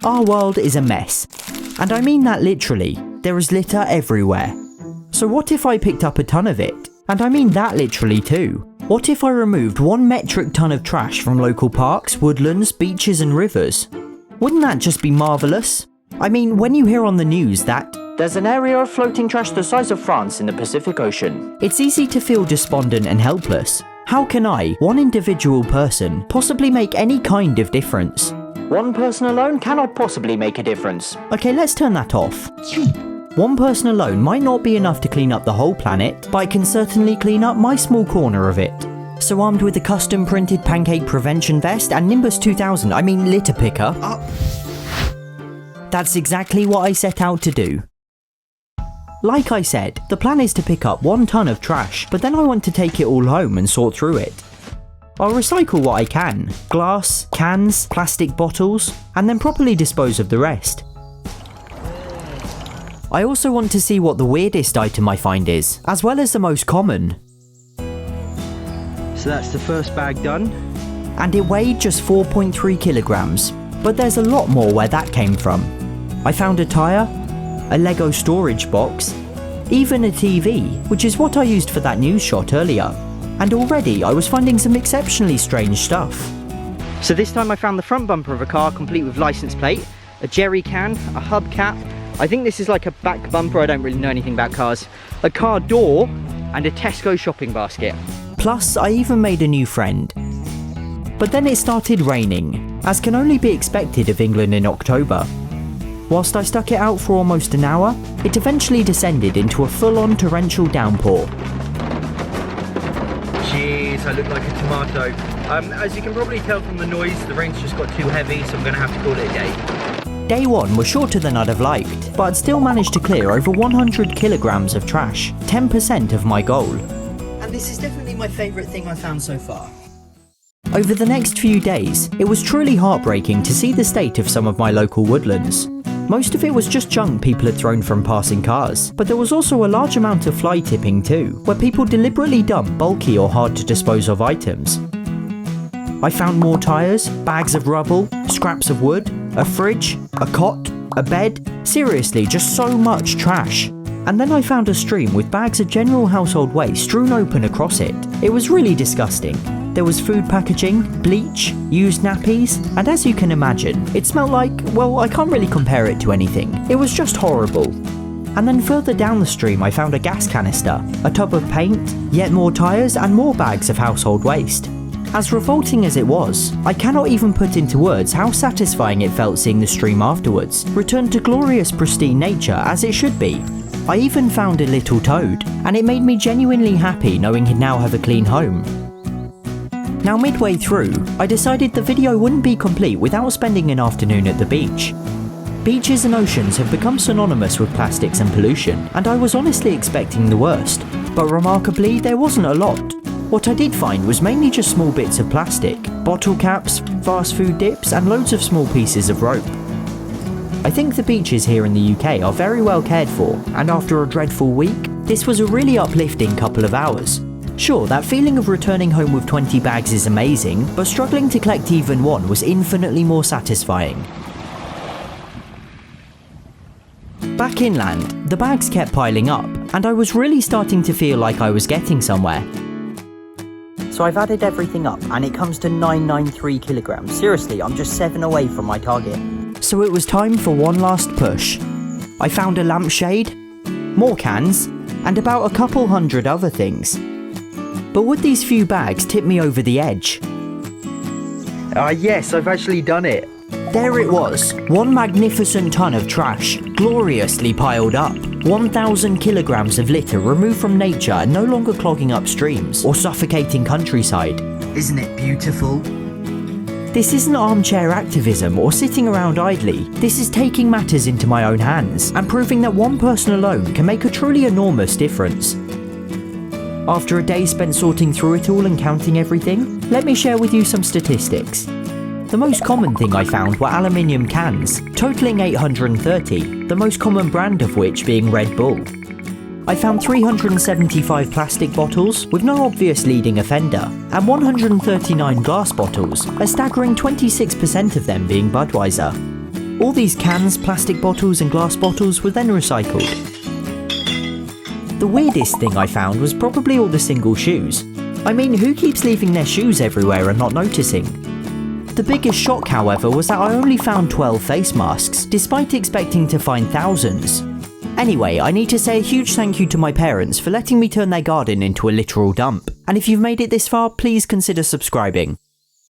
Our world is a mess. And I mean that literally. There is litter everywhere. So what if I picked up a ton of it? And I mean that literally too. What if I removed 1 metric ton of trash from local parks, woodlands, beaches and rivers? Wouldn't that just be marvellous? I mean, when you hear on the news that there's an area of floating trash the size of France in the Pacific Ocean, it's easy to feel despondent and helpless. How can I, one individual person, possibly make any kind of difference? One person alone cannot possibly make a difference. Okay, let's turn that off. One person alone might not be enough to clean up the whole planet, but I can certainly clean up my small corner of it. So armed with a custom printed pancake prevention vest and Nimbus 2000, I mean litter picker, that's exactly what I set out to do. Like I said, the plan is to pick up 1 ton of trash, but then I want to take it all home and sort through it. I'll recycle what I can, glass, cans, plastic bottles, and then properly dispose of the rest. I also want to see what the weirdest item I find is, as well as the most common. So that's the first bag done. And it weighed just 4.3 kilograms, but there's a lot more where that came from. I found a tyre, a Lego storage box, even a TV, which is what I used for that news shot earlier. And already I was finding some exceptionally strange stuff. So this time I found the front bumper of a car complete with license plate, a jerry can, a hubcap, I think this is like a back bumper, I don't really know anything about cars, a car door, and a Tesco shopping basket. Plus, I even made a new friend. But then it started raining, as can only be expected of England in October. Whilst I stuck it out for almost an hour, it eventually descended into a full-on torrential downpour. Jeez, I look like a tomato. As you can probably tell from the noise, the rain's just got too heavy, so I'm going to have to call it a day. Day 1 was shorter than I'd have liked, but I'd still managed to clear over 100 kilograms of trash, 10% of my goal. And this is definitely my favourite thing I've found so far. Over the next few days, it was truly heartbreaking to see the state of some of my local woodlands. Most of it was just junk people had thrown from passing cars, but there was also a large amount of fly tipping too, where people deliberately dump bulky or hard to dispose of items. I found more tyres, bags of rubble, scraps of wood, a fridge, a cot, a bed, seriously just so much trash. And then I found a stream with bags of general household waste strewn open across it. It was really disgusting. There was food packaging, bleach, used nappies, and as you can imagine, it smelled like, well, I can't really compare it to anything. It was just horrible. And then further down the stream I found a gas canister, a tub of paint, yet more tyres and more bags of household waste. As revolting as it was, I cannot even put into words how satisfying it felt seeing the stream afterwards, return to glorious pristine nature as it should be. I even found a little toad, and it made me genuinely happy knowing he'd now have a clean home. Now midway through, I decided the video wouldn't be complete without spending an afternoon at the beach. Beaches and oceans have become synonymous with plastics and pollution, and I was honestly expecting the worst, but remarkably there wasn't a lot. What I did find was mainly just small bits of plastic, bottle caps, fast food dips and loads of small pieces of rope. I think the beaches here in the UK are very well cared for, and after a dreadful week, this was a really uplifting couple of hours. Sure, that feeling of returning home with 20 bags is amazing, but struggling to collect even one was infinitely more satisfying. Back inland, the bags kept piling up, and I was really starting to feel like I was getting somewhere. So I've added everything up and it comes to 993 kilograms. Seriously, I'm just 7 away from my target. So it was time for one last push. I found a lampshade, more cans, and about a couple hundred other things. But would these few bags tip me over the edge? Yes, I've actually done it. There it was, one magnificent ton of trash, gloriously piled up. 1,000 kilograms of litter removed from nature and no longer clogging up streams or suffocating countryside. Isn't it beautiful? This isn't armchair activism or sitting around idly. This is taking matters into my own hands and proving that one person alone can make a truly enormous difference. After a day spent sorting through it all and counting everything, let me share with you some statistics. The most common thing I found were aluminium cans, totaling 830, the most common brand of which being Red Bull. I found 375 plastic bottles, with no obvious leading offender, and 139 glass bottles, a staggering 26% of them being Budweiser. All these cans, plastic bottles and glass bottles were then recycled. The weirdest thing I found was probably all the single shoes. I mean, who keeps leaving their shoes everywhere and not noticing? The biggest shock, however, was that I only found 12 face masks, despite expecting to find thousands. Anyway, I need to say a huge thank you to my parents for letting me turn their garden into a literal dump. And if you've made it this far, please consider subscribing.